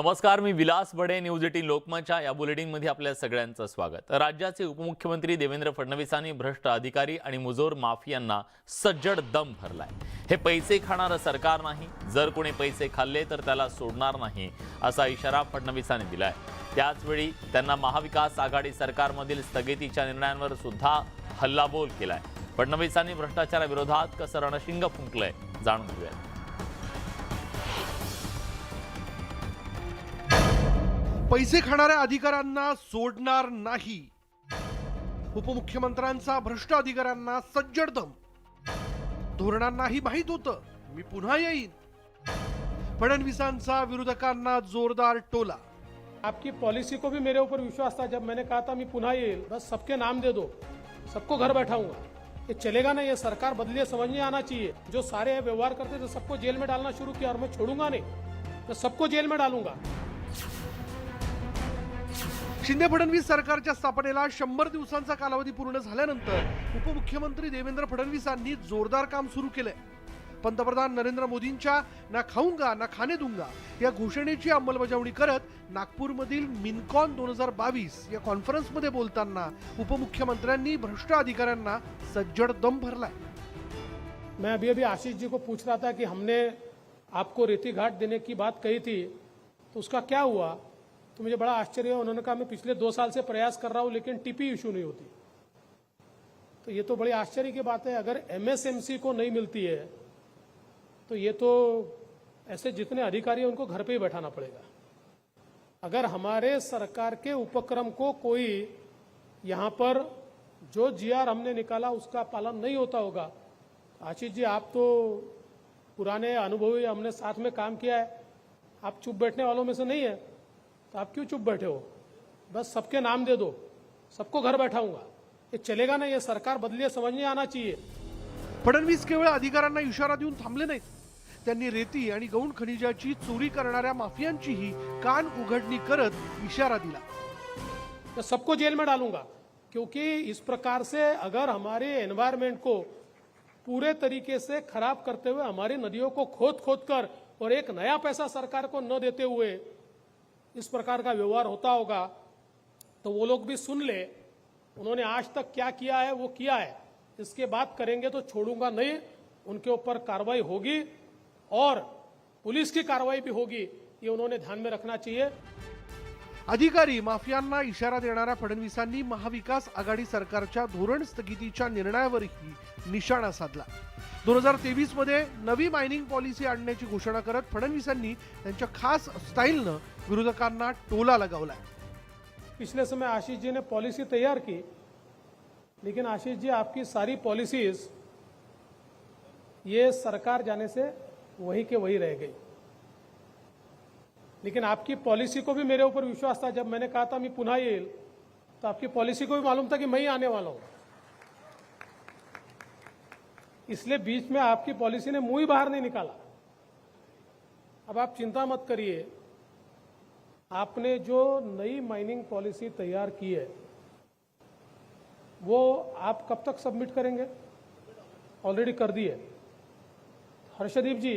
नमस्कार, मी विलास बडे. न्यूज 18 लोकमतच्या या बुलेटिनमध्ये आपल्या सगळ्यांचं स्वागत. राज्याचे उपमुख्यमंत्री देवेंद्र फडणवीसांनी भ्रष्ट अधिकारी आणि मुजोर माफियांना सज्जड दम भरलाय. हे पैसे खाणारं सरकार नाही, जर कोणी पैसे खाल्ले तर त्याला सोडणार नाही असा इशारा फडणवीसांनी दिलाय. त्याचवेळी त्यांना महाविकास आघाडी सरकारमधील स्थगितीच्या निर्णयांवर सुद्धा हल्लाबोल केलाय. फडणवीसांनी भ्रष्टाचाराविरोधात कसं रणशिंग फुंकलंय जाणून घेऊया. पैसे खाणाऱ्या अधिकाऱ्यांना सोडणार नाही. उपमुख्यमंत्र्यांचा भ्रष्ट अधिकाऱ्यांना सज्जड दम. धोरणांनाही माहित होतं मी पुन्हा येईन. फडणवीसांचा विरोधकांना जोरदार टोला. आपकी पॉलिसी को भी मेरे ऊपर विश्वास था जब मैंने कहा था मैं पुनः येईल, बस सबके नाम दे दो, सबको घर बैठाऊंगा. ये चलेगा नहीं. ये सरकार बदलिए समझ में आना चाहिए. जो सारे व्यवहार करते थे सबको जेल में डालना शुरू किया और मैं छोड़ूंगा नहीं, मैं सबको जेल में डालूंगा. शिंदे फडणवीस सरकारच्या स्थापनेला 100 दिवसांचा कालावधी पूर्ण झाल्यानंतर उपमुख्यमंत्री देवेंद्र फडणवीसांनी जोरदार काम सुरू केलंय. पंतप्रधान नरेंद्र मोदींच्या ना खाऊंगा ना खाने दूंगा या घोषणेची अंमलबजावणी करत नागपूरमधील मिनकॉन 2022 या कॉन्फरन्समध्ये बोलताना उपमुख्यमंत्र्यांनी भ्रष्ट अधिकाऱ्यांना सज्जड दम भरलाय. मैं अभी आशीष जी को पूछ रहा था कि हमने आपको रेती घाट देने की बात कही थी तो उसका क्या हुआ. तो मुझे बड़ा आश्चर्य हुआ. उन्होंने कहा मैं पिछले 2 साल से प्रयास कर रहा हूं लेकिन टीपी इशू नहीं होती. तो ये तो बड़ी आश्चर्य की बात है. अगर एमएसएमसी को नहीं मिलती है तो ये तो ऐसे जितने अधिकारी हैं उनको घर पे ही बैठाना पड़ेगा. अगर हमारे सरकार के उपक्रम को कोई यहाँ पर जो जीआर हमने निकाला उसका पालन नहीं होता होगा. आशीष जी, आप तो पुराने अनुभवी, हमने साथ में काम किया है. आप चुप बैठने वालों में से नहीं है तो आप क्यों चुप बैठे हो. बस सबके नाम दे दो, सबको घर बैठाऊंगा. ये चलेगा नहीं. ये सरकार बदलिए समझ में आना चाहिए. फडणवीस केवळ अधिकाऱ्यांना इशारा देऊन थांबले नाहीत. त्यांनी रेती आणि गौण खनिजाची चोरी करणाऱ्या माफियांचीही कान उघडणी करत इशारा दिला. मैं सबको जेल में डालूंगा. क्योंकि इस प्रकार से अगर हमारे एनवायरमेंट को पूरे तरीके से खराब करते हुए हमारी नदियों को खोद कर और एक नया पैसा सरकार को न देते हुए इस प्रकार का व्यवहार होता होगा तो वो लोग भी सुन ले. उन्होंने आज तक क्या किया है वो किया है. इसके बाद करेंगे तो छोड़ूंगा नहीं. उनके ऊपर कार्रवाई होगी और पुलिस की कार्रवाई भी होगी. ये उन्होंने ध्यान में रखना चाहिए. अधिकारी माफियांना इशारा देणाऱ्या फडणवीसांनी महाविकास आघाडी सरकारच्या धोरण स्थगितीच्या निर्णयावरही निशाणा साधला. 2023 मध्ये नवी मायनिंग पॉलिसी आणण्याची घोषणा करत फडणवीसांनी त्यांच्या खास स्टाईलनं विरोधकांना टोला लगावलाय. पिछले समय आशीष जी ने पॉलिसी तैयार की, लेकिन आशीष जी आपकी सारी पॉलिसीज ये सरकार जाने से वही के वही रह गई. लेकिन आपकी पॉलिसी को भी मेरे ऊपर विश्वास था जब मैंने कहा था मैं पुनः येईल, तो आपकी पॉलिसी को भी मालूम था कि मैं ही आने वाला हूं. इसलिए बीच में आपकी पॉलिसी ने मुंह ही बाहर नहीं निकाला. अब आप चिंता मत करिए. आपने जो नई माइनिंग पॉलिसी तैयार की है वो आप कब तक सबमिट करेंगे. ऑलरेडी कर दी है. हर्षदीप जी,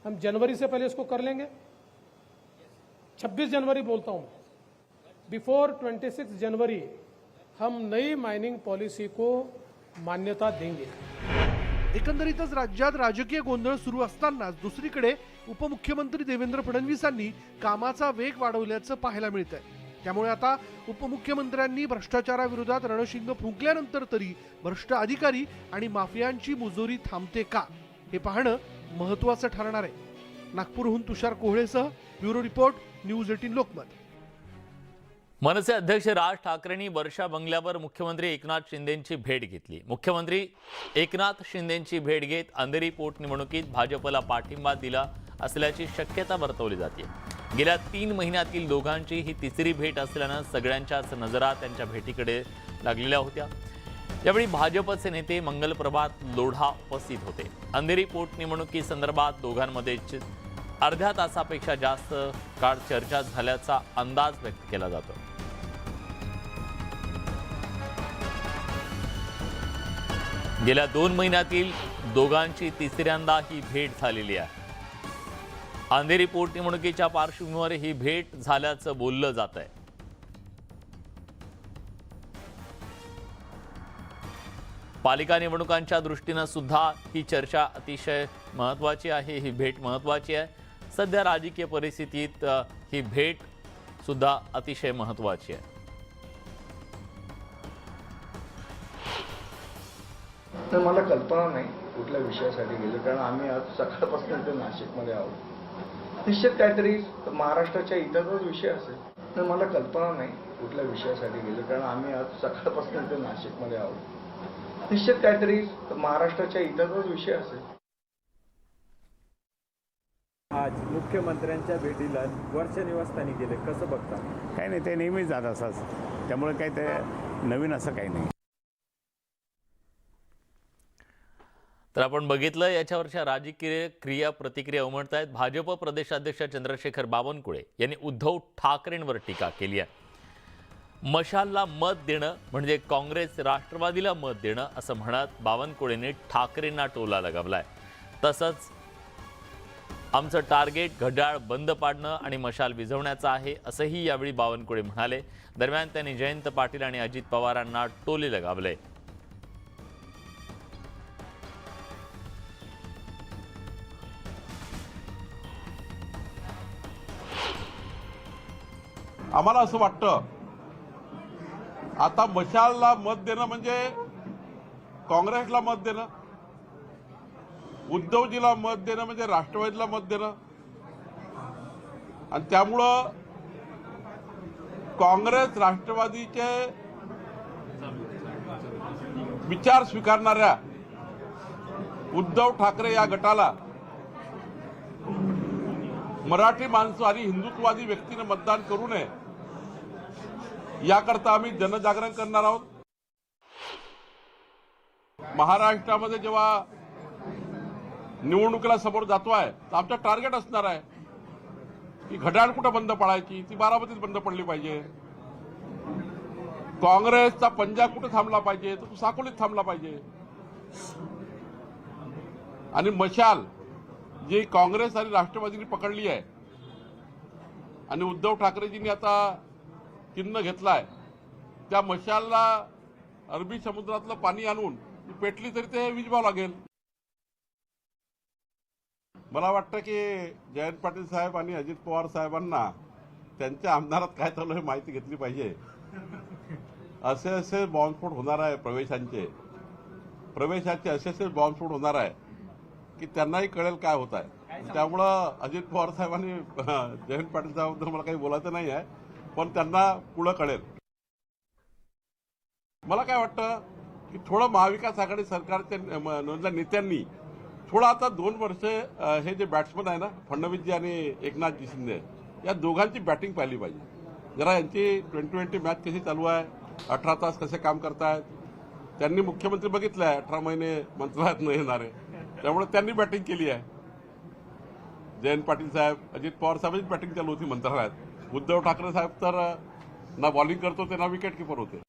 हम जनवरी से पहले इसको कर लेंगे. 26 जनवरी बोलता हूं. बिफोर 26 जनवरी हम नई माइनिंग पॉलिसी को मान्यता देंगे. एकंदरीतच राज्यात राजकीय गोंधळ सुरू असतानाच दुसरीकडे उपमुख्यमंत्री देवेंद्र फडणवीसांनी कामाचा वेग वाढवल्याचं पाहायला मिळतंय. त्यामुळे आता उपमुख्यमंत्र्यांनी भ्रष्टाचाराविरोधात रणशिंग फुंकल्यानंतर तरी भ्रष्ट अधिकारी आणि माफियांची मुजोरी थांबते का हे पाहणं महत्त्वाचं ठरणार आहे. नागपूरहून तुषार कोहळेसह ब्युरो रिपोर्ट, न्यूज 18 लोकमत. मनसे अध्यक्ष राज ठाकरेंनी वर्षा बंगल्यावर मुख्यमंत्री एकनाथ शिंदेंची भेट घेतली. मुख्यमंत्री एकनाथ शिंदेंची भेट घेत अंधेरी पोटनिवडणुकीत भाजपला पाठिंबा दिला असल्याची शक्यता वर्तवली जाते. गेल्या 3 महिन्यातील दोघांची ही तिसरी भेट असल्यानं सगळ्यांच्याच नजरा त्यांच्या भेटीकडे लागलेल्या होत्या. यावेळी भाजपचे नेते मंगलप्रभात लोढा उपस्थित होते. अंधेरी पोटनिवडणुकीसंदर्भात दोघांमध्ये अर्ध्या तासापेक्षा जास्त काळ चर्चा झाल्याचा अंदाज व्यक्त केला जातो. गेल्या 2 महिन्यातील दोघांची तिसऱ्यांदा ही भेट झालेली आहे. अंधेरी पोटनिवडणुकीच्या पार्श्वभूमीवर ही भेट झाल्याचं बोललं जात आहे. पालिका निवडणुकांच्या दृष्टीनं सुद्धा ही चर्चा अतिशय महत्त्वाची आहे. ही भेट महत्त्वाची आहे. सध्या राजकीय परिस्थितीत ही भेट सुद्धा अतिशय महत्त्वाची आहे. तर मला कल्पना नाही कुठल्या विषयासाठी गेलो, कारण आम्ही आज सकाळपासून इथे नाशिकमध्ये आहोत. निश्चित काहीतरी महाराष्ट्राच्या इतरच विषय असेल. तर मला कल्पना नाही कुठल्या विषयासाठी गेलो, कारण आम्ही आज सकाळपासून इथे नाशिकमध्ये आहोत. निश्चित काहीतरी महाराष्ट्राच्या इतरच विषय असेल. आज मुख्यमंत्र्यांच्या भेटीला वर्ष निवासस्थानी गेले, कसं बघता? काही नाही, ते नेहमीच जात असतात, त्यामुळे काही ते नवीन असं काही नाही. तर आपण बघितलं याच्यावरच्या राजकीय क्रिया प्रतिक्रिया उमटत आहेत. भाजप प्रदेशाध्यक्ष चंद्रशेखर बावनकुळे यांनी उद्धव ठाकरेंवर टीका केली आहे. मशालला मत देणं म्हणजे काँग्रेस राष्ट्रवादीला मत देणं असं म्हणत बावनकुळेंनी ठाकरेंना टोला लगावलाय. तसंच आमचं टार्गेट घड्याळ बंद पाडणं आणि मशाल विझवण्याचं आहे असंही यावेळी बावनकुळे म्हणाले. दरम्यान त्यांनी जयंत पाटील आणि अजित पवारांना टोले लगावले. आम्हाला असं वाटतं आता मशालला मत देणं म्हणजे काँग्रेसला मत देणं, उद्धवजीला मत देणं म्हणजे राष्ट्रवादीला मत देणं. आणि त्यामुळं काँग्रेस राष्ट्रवादीचे विचार स्वीकारणाऱ्या उद्धव ठाकरे या गटाला मराठी माणसं आणि हिंदुत्ववादी व्यक्तीने मतदान करू नये याकरता आम्ही जनजागरण करणार आहोत. महाराष्ट्रामध्ये जेव्हा निवडणुकीला समोर जातो आहे तर आमचं टार्गेट असणार आहे की घड्याळ कुठं बंद पडायची, ती बारामतीत बंद पडली पाहिजे. काँग्रेसचा पंजा कुठं थांबला पाहिजे, तो साकोलीत थांबला पाहिजे. आणि मशाल जी काँग्रेस आणि राष्ट्रवादीने पकडली आहे आणि उद्धव ठाकरेजींनी आता चिन्ह घेतलाय, त्या मशालला अरबी समुद्रातलं पाणी आणून पेटली तरी ते विझवावं लागेल. मला वाटतं की जयंत पाटील साहेब आणि अजित पवार साहेबांना त्यांच्या आमदारात काय चालू आहे माहिती घेतली पाहिजे. असे बॉम्बस्फोट होणार आहे, प्रवेशाचे असे बॉम्बस्फोट होणार आहे की त्यांनाही कळेल काय होत आहे. त्यामुळं अजित पवार साहेबांनी जयंत पाटील साहेबांबद्दल मला काही बोलायचं नाही आहे, पण त्यांना पुढं कळेल. मला काय वाटतं की थोडं महाविकास आघाडी सरकारच्या नेत्यांनी थोडं आता 2 वर्ष हे जे बॅट्समन आहे ना फडणवीसजी आणि एकनाथजी शिंदे, या दोघांची बॅटिंग पाहिली पाहिजे. जरा यांची 2020 मॅच कशी चालू आहे, 18 तास कसे काम करतायत. त्यांनी मुख्यमंत्री बघितलं आहे 18 महिने मंत्रालयात न येणारे, त्यामुळे त्यांनी बॅटिंग केली आहे. जयंत पाटील साहेब, अजित पवार साहेबांची बॅटिंग चालू होती मंत्रालयात. उद्धव ठाकरे साहेब तर ना बॉलिंग करत होते ना विकेट किपर होते.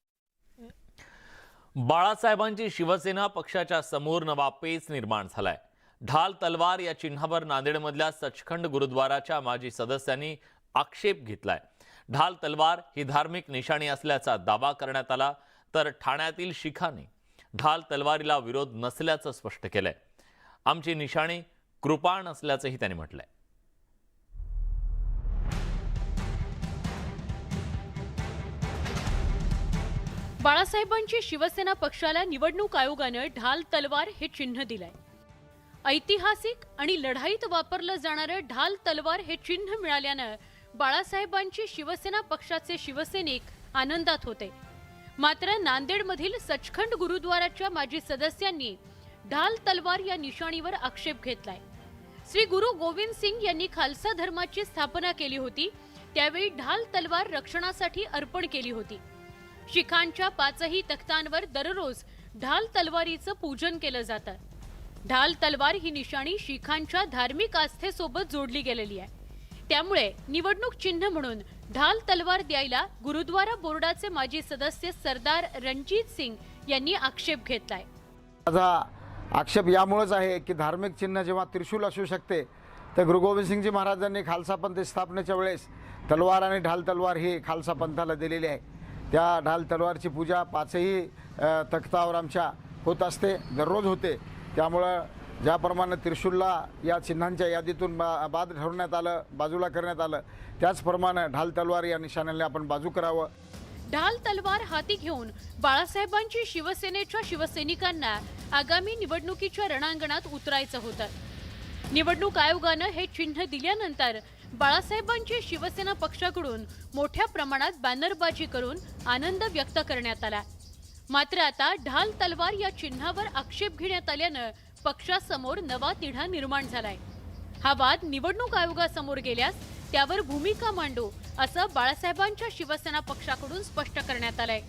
बाळासाहेबांची शिवसेना पक्षाच्या समोर नवा पेच निर्माण झालाय. ढाल तलवार या चिन्हावर नांदेडमधल्या सचखंड गुरुद्वाराच्या माजी सदस्यांनी आक्षेप घेतलाय. ढाल तलवार ही धार्मिक निशाणी असल्याचा दावा करण्यात आला, तर ठाण्यातील शिखांनी ढाल तलवारीला विरोध नसल्याचं स्पष्ट केलंय. आमची निशाणी कृपाण असल्याचंही त्यांनी म्हटलंय. बाळासाहेबांची शिवसेना पक्षाला निवडणूक आयोगानं ढाल तलवार हे चिन्ह दिलंय. ऐतिहासिक आणि लढाईत वापरलं जाणारं ढाल तलवार हे चिन्ह मिळाल्यानं बाळासाहेबांची शिवसेना पक्षाचे शिवसैनिक आनंदात होते. मात्र नांदेडमधील सचखंड गुरुद्वाराच्या माजी सदस्यांनी ढाल तलवार या निशाणीवर आक्षेप घेतलाय. श्री गुरु गोविंद सिंग यांनी खालसा धर्माची स्थापना केली होती, त्यावेळी ढाल तलवार रक्षणासाठी अर्पण केली होती. शिखांच्या 5ही तख्तांवर दररोज ढाल तलवारीचं पूजन केलं जातं. ढाल तलवार ही निशाणी शिखांच्या धार्मिक आस्थेसोबत जोडली गेलेली आहे. त्यामुळे निवडणूक चिन्ह म्हणून ढाल तलवार द्यायला गुरुद्वारा बोर्डाचे माजी सदस्य सरदार रणजीत सिंग यांनी आक्षेप घेतलाय. माझा आक्षेप यामुळेच आहे की धार्मिक चिन्ह जेव्हा त्रिशूल असू शकते तर गुरु गोविंद सिंगजी महाराजांनी खालसा पंथ स्थापनेच्या वेळेस तलवार आणि ढाल तलवार ही खालसा पंथाला दिलेली आहे. त्या ढाल तलवारची पूजा 5ही तख्तावर आमच्या होत असते, दररोज होते. त्यामुळं ज्याप्रमाणे त्रिशूलला या चिन्हांच्या यादीतून बाद ठरवण्यात आलं, बाजूला करण्यात आलं, त्याचप्रमाणे ढाल तलवार या निशाण्याने आपण बाजू करावं. ढाल तलवार हाती घेऊन बाळासाहेबांची शिवसेनेच्या शिवसैनिकांना आगामी निवडणुकीच्या रणांगणात उतरायचं होतं. निवडणूक आयोगानं हे चिन्ह दिल्यानंतर बाळासाहेबांची शिवसेना पक्षाकडून मोठ्या प्रमाणात बॅनरबाजी करून आनंद व्यक्त करण्यात आला. मात्र आता ढाल तलवार या चिन्हावर आक्षेप घेण्यात आल्यानं पक्षासमोर नवा तिढा निर्माण झालाय. हा वाद निवडणूक आयोगासमोर गेल्यास त्यावर भूमिका मांडू असं बाळासाहेबांच्या शिवसेना पक्षाकडून स्पष्ट करण्यात आलंय.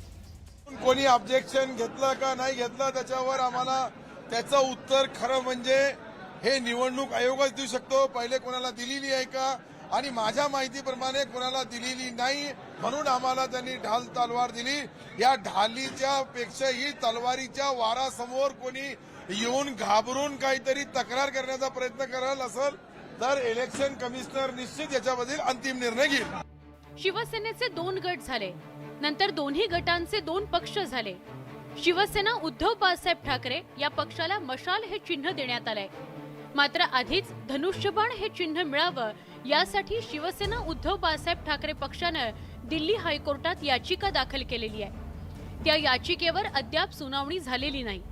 कोणी ऑब्जेक्शन घेतलं का नाही घेतलं त्याच्यावर आम्हाला त्याचं उत्तर खरं म्हणजे हे निवडणूक आयोगच देऊ शकतो. पहिले कोणाला दिलेली आहे का आणि माझ्या माहितीप्रमाणे कोणाला दिलेली नाही, म्हणून आम्हाला त्यांनी ढाल तलवार दिली. या ढालीच्या पेक्षाही तलवारीच्या वारासमोर कोणी येऊन घाबरून काहीतरी तक्रार करण्याचा प्रयत्न करल असेल तर इलेक्शन कमिशनर निश्चित याच्याबद्दल अंतिम निर्णय घेईल. शिवसेनेचे 2 गट झाले, नंतर दोन्ही गटांचे 2 पक्ष झाले. शिवसेना उद्धव बाळासाहेब ठाकरे या पक्षाला मशाल हे चिन्ह देण्यात आलंय. मात्र आधीच धनुष्यबाण हे चिन्ह मिळावं यासाठी शिवसेना उद्धव बाळासाहेब ठाकरे पक्षानं दिल्ली हायकोर्टात याचिका दाखल केलेली आहे. त्या याचिकेवर अद्याप सुनावणी झालेली नाही.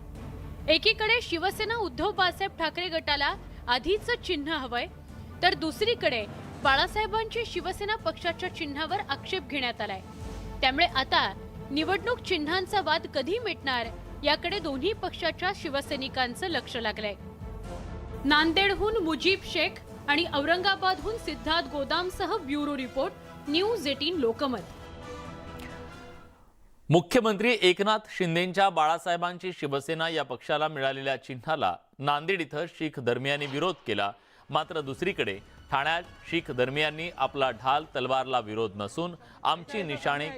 एकीकडे शिवसेना उद्धव बाळासाहेब ठाकरे गटाला आधीचं चिन्ह हवंय, तर दुसरीकडे बाळासाहेबांची शिवसेना पक्षाच्या चिन्हावर आक्षेप घेण्यात आलाय. त्यामुळे आता निवडणूक चिन्हांचा वाद कधी मिटणार याकडे दोन्ही पक्षाच्या शिवसैनिकांचं लक्ष लागलंय. नांदेडहून मुजीब शेख आणि औरंगाबादहून सिद्धार्थ गोदामसह ब्युरो रिपोर्ट, न्यूज 18 लोकमत. मुख्यमंत्री एकनाथ शिंदेंच्या बाळासाहेबांची शिवसेना या पक्षाला मिळालेल्या चिन्हाला नांदेड इथं शीख धर्मियांनी विरोध केला. मात्र दुसरीकडे ठाण्यात शीख धर्मियांनी आपला ढाल तलवारला विरोध नसून आमची निशाणे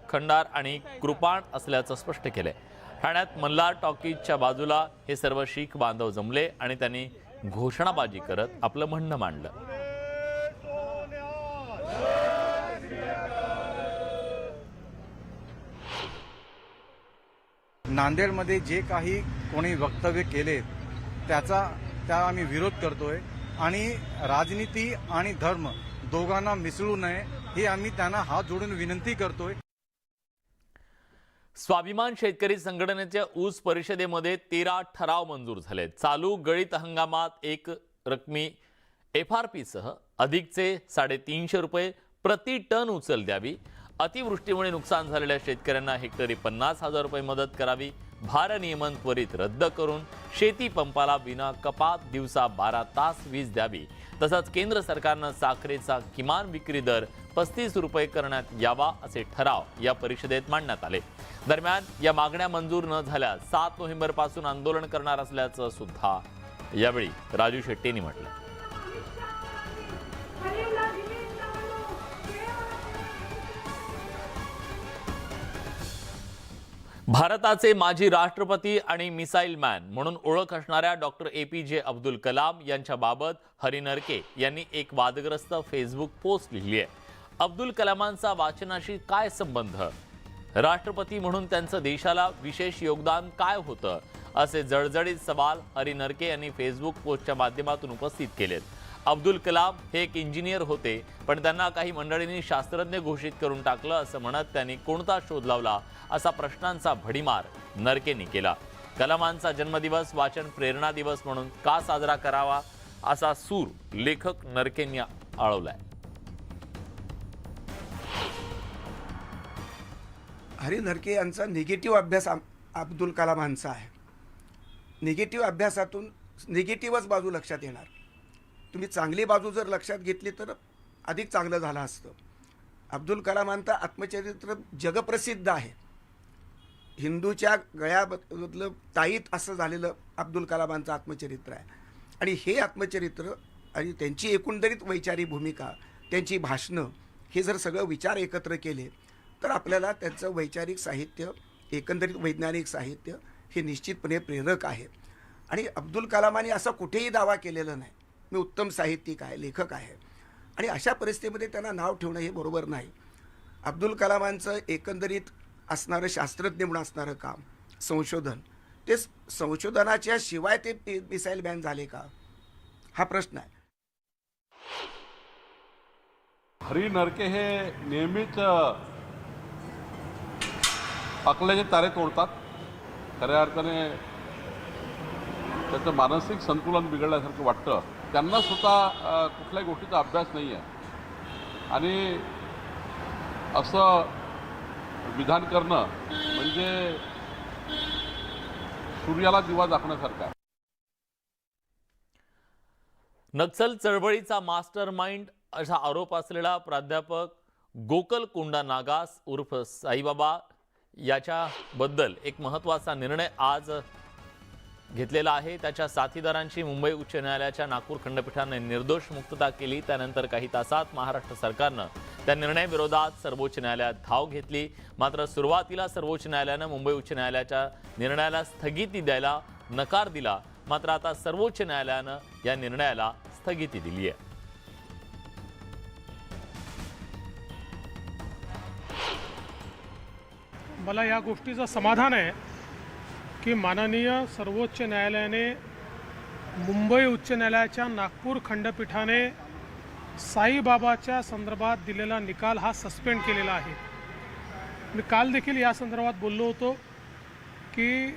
खंडार आणि कृपाण असल्याचं स्पष्ट केलंय. ठाण्यात मल्हार टॉकीजच्या बाजूला हे सर्व शीख बांधव जमले आणि त्यांनी घोषणाबाजी करत आपलं म्हणणं मांडलं. नांदेडमध्ये जे काही कोणी वक्तव्य केले त्या आम्ही विरोध करतोय आणि राजनीती आणि धर्म दोघांना मिसळू नये हे आम्ही त्यांना हात जोडून विनंती करतोय. स्वाभिमान शेतकरी संघटनेच्या ऊस परिषदेमध्ये 13 ठराव मंजूर झाले. चालू गळीत हंगामात 1 रकमी FRP सह अधिकचे 350 रुपये प्रति टन उचल द्यावी. अतिवृष्टीमुळे नुकसान झालेल्या शेतकऱ्यांना हेक्टरी 50,000 रुपये मदत करावी. भारनियमन त्वरित रद्द करून शेती पंपाला विना कपात दिवसा 12 तास वीज द्यावी. तसंच केंद्र सरकारनं साखरेचा किमान विक्री दर 35 रुपये करण्यात यावा असे ठराव या परिषदेत मांडण्यात आले. दरम्यान या मागण्या मंजूर न झाल्यास 7 नोव्हेंबरपासून आंदोलन करणार असल्याचं सुद्धा यावेळी राजू शेट्टींनी म्हटलं. भारताचे माजी राष्ट्रपती आणि मिसाईल मॅन म्हणून ओळख असणाऱ्या डॉक्टर APJ अब्दुल कलाम यांच्याबाबत हरी नरके यांनी एक वादग्रस्त फेसबुक पोस्ट लिहिली आहे. अब्दुल कलामांचा वाचनाशी काय संबंध? राष्ट्रपती म्हणून त्यांचं देशाला विशेष योगदान काय होतं? असे जळजळीत सवाल हरी नरके यांनी फेसबुक पोस्टच्या माध्यमातून उपस्थित केलेत. अब्दुल कलाम हे एक इंजिनियर होते, पण त्यांना काही मंडळींनी शास्त्रज्ञ घोषित करून टाकलं असं म्हणत त्यांनी कोणता शोध लावला असा प्रश्नांचा भडीमार नरकेंनी केला. कलामांचा जन्मदिवस वाचन प्रेरणा दिवस म्हणून का साजरा करावा असा सूर लेखक नरकेंनी आळवलाय. हरी नरके यांचा निगेटिव्ह अभ्यास अब्दुल कलामांचा आहे. निगेटिव्ह अभ्यासातून निगेटिव्हच बाजू लक्षात येणार. तुम्ही चांगली बाजू जर लक्षात घेतली तर अधिक चांगलं झालं असतं. अब्दुल कलामांचं आत्मचरित्र जगप्रसिद्ध आहे. हिंदूच्या गळ्याबद्दल ताईत असं झालेलं अब्दुल कलामांचं आत्मचरित्र आहे. आणि हे आत्मचरित्र आणि त्यांची एकंदरीत वैचारिक भूमिका, त्यांची भाषणं, हे जर सगळं विचार एकत्र केले तर आपल्याला त्यांचं वैचारिक साहित्य, एकंदरीत वैज्ञानिक साहित्य हे निश्चितपणे प्रेरक आहे. आणि अब्दुल कलामांनी असा कुठेही दावा केलेला नाही. मी उत्तम साहित्यिक आहे, लेखक आहे, आणि अशा परिस्थितीमध्ये त्यांना नाव ठेवणं हे बरोबर नाही. अब्दुल कलामांचं एकंदरीत असणारं शास्त्रज्ञ म्हणून असणारं काम, संशोधन, ते संशोधनाच्या शिवाय ते मिसाईल बॅन झाले का, हा प्रश्न आहे. हरी नरके हे नेहमीच अकलेचे तारे तोडतात. खऱ्या अर्थाने त्याचं मानसिक संतुलन बिघडल्यासारखं वाटतं. त्यांना स्वतः कुठल्याही गोष्टीचा अभ्यास नाही आहे आणि असं विधान करणं म्हणजे सूर्याला दिवा दाखवण्यासारखं आहे. नक्सल चळवळीचा मास्टर माइंड असा आरोप असलेला प्राध्यापक गोकलकोंडा नागास उर्फ साईबाबा याच्याबद्दल एक महत्त्वाचा निर्णय आज घेतलेला आहे. त्याच्या साथीदारांची मुंबई उच्च न्यायालयाच्या नागपूर खंडपीठाने निर्दोष मुक्तता केली. त्यानंतर काही तासात महाराष्ट्र सरकारनं त्या निर्णयाविरोधात सर्वोच्च न्यायालयात धाव घेतली. मात्र सुरुवातीला सर्वोच्च न्यायालयानं मुंबई उच्च न्यायालयाच्या निर्णयाला स्थगिती द्यायला नकार दिला. मात्र आता सर्वोच्च न्यायालयानं या निर्णयाला स्थगिती दिली आहे. मला या गोष्टीचं समाधान आहे की माननीय सर्वोच्च न्यायालयाने मुंबई उच्च न्यायालयाच्या नागपूर खंडपीठाने साईबाबाच्या संदर्भात दिलेला निकाल हा सस्पेंड केलेला आहे. मी काल देखील या संदर्भात बोललो होतो की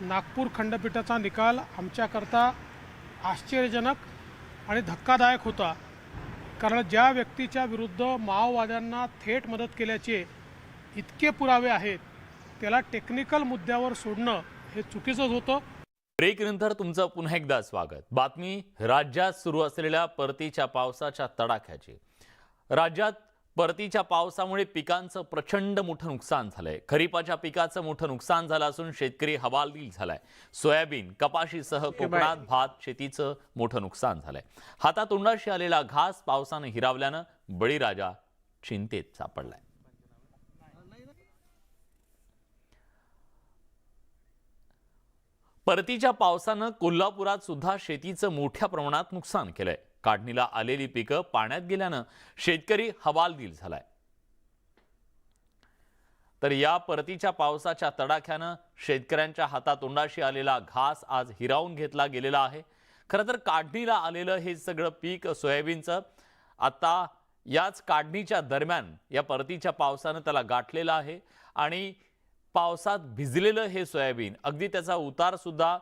नागपूर खंडपीठाचा निकाल आमच्याकरता आश्चर्यजनक आणि धक्कादायक होता. कारण ज्या व्यक्तीच्या विरुद्ध माओवाद्यांना थेट मदत केल्याचे इतके पुरावे आहेत त्याला टेक्निकल मुद्द्यावर सोडणं हे चुकीचंच होतं. ब्रेकनंतर तुमचं पुन्हा एकदा स्वागत. बातमी राज्यात सुरू असलेल्या परतीच्या पावसाच्या तडाख्याची. राज्यात परतीच्या पावसामुळे पिकांचं प्रचंड मोठं नुकसान झालंय. खरीपाच्या पिकाचं मोठं नुकसान झालं असून शेतकरी हवालदिल झालाय. सोयाबीन, कपाशीसह कोकणात भात शेतीचं मोठं नुकसान झालंय. हातातोंडाशी आलेला घास पावसानं हिरावल्यानं बळीराजा चिंतेत सापडलाय. परतीच्या पावसानं कोल्हापुरात सुद्धा शेतीचं मोठ्या प्रमाणात नुकसान केलंय. काढणीला आलेली पिकं पाण्यात गेल्यानं शेतकरी हवालदिल झालाय. तर या परतीच्या पावसाच्या तडाख्यानं शेतकऱ्यांच्या हातातोंडाशी आलेला घास आज हिरावून घेतला गेलेला आहे. खरं तर काढणीला आलेलं हे सगळं पीक सोयाबीनचं आता याच काढणीच्या दरम्यान या परतीच्या पावसानं त्याला गाठलेलं आहे आणि पावसात भिजलेलं हे सोयाबीन अगदी त्याचा उतार सुद्धा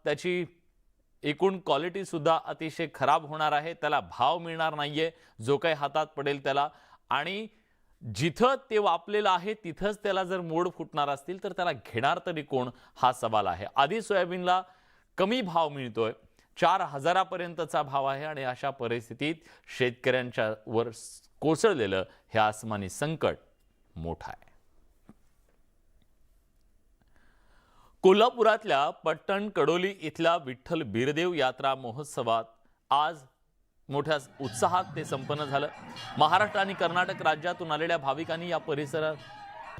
त्याची एकूण क्वालिटी सुद्धा अतिशय खराब होणार आहे. त्याला भाव मिळणार नाहीये जो काही हातात पडेल त्याला. आणि जिथं ते वापलेलं आहे तिथंच त्याला जर मोड फुटणार असतील तर त्याला घेणार तरी कोण हा सवाल आहे. आधी सोयाबीनला कमी भाव मिळतोय, 4,000 पर्यंतचा भाव आहे आणि अशा परिस्थितीत शेतकऱ्यांच्या वर कोसळलेलं हे आसमानी संकट मोठं आहे. कोल्हापुरातल्या पट्टण कडोली इथल्या विठ्ठल बिरदेव यात्रा महोत्सवात आज मोठ्या उत्साहात ते संपन्न झालं. महाराष्ट्र आणि कर्नाटक राज्यातून आलेल्या भाविकांनी या परिसरात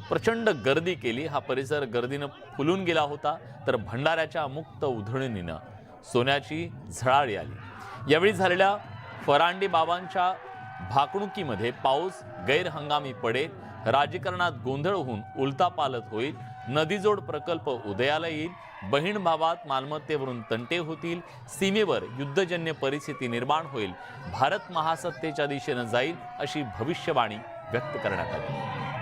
प्रचंड गर्दी केली. हा परिसर गर्दीनं फुलून गेला होता. तर भंडाऱ्याच्या मुक्त उधळणीनं सोन्याची झळाळी आली. यावेळी झालेल्या फरांडी बाबांच्या भाकणुकीमध्ये पाऊस गैरहंगामी पडेल, राजकारणात गोंधळ होऊन उलतापालत होईल, नदीजोड प्रकल्प उदयाला येईल, बहीण भावात मालमत्तेवरून तंटे होतील, सीमेवर युद्धजन्य परिस्थिती निर्माण होईल, भारत महासत्तेच्या दिशेनं जाईल अशी भविष्यवाणी व्यक्त करण्यात आली.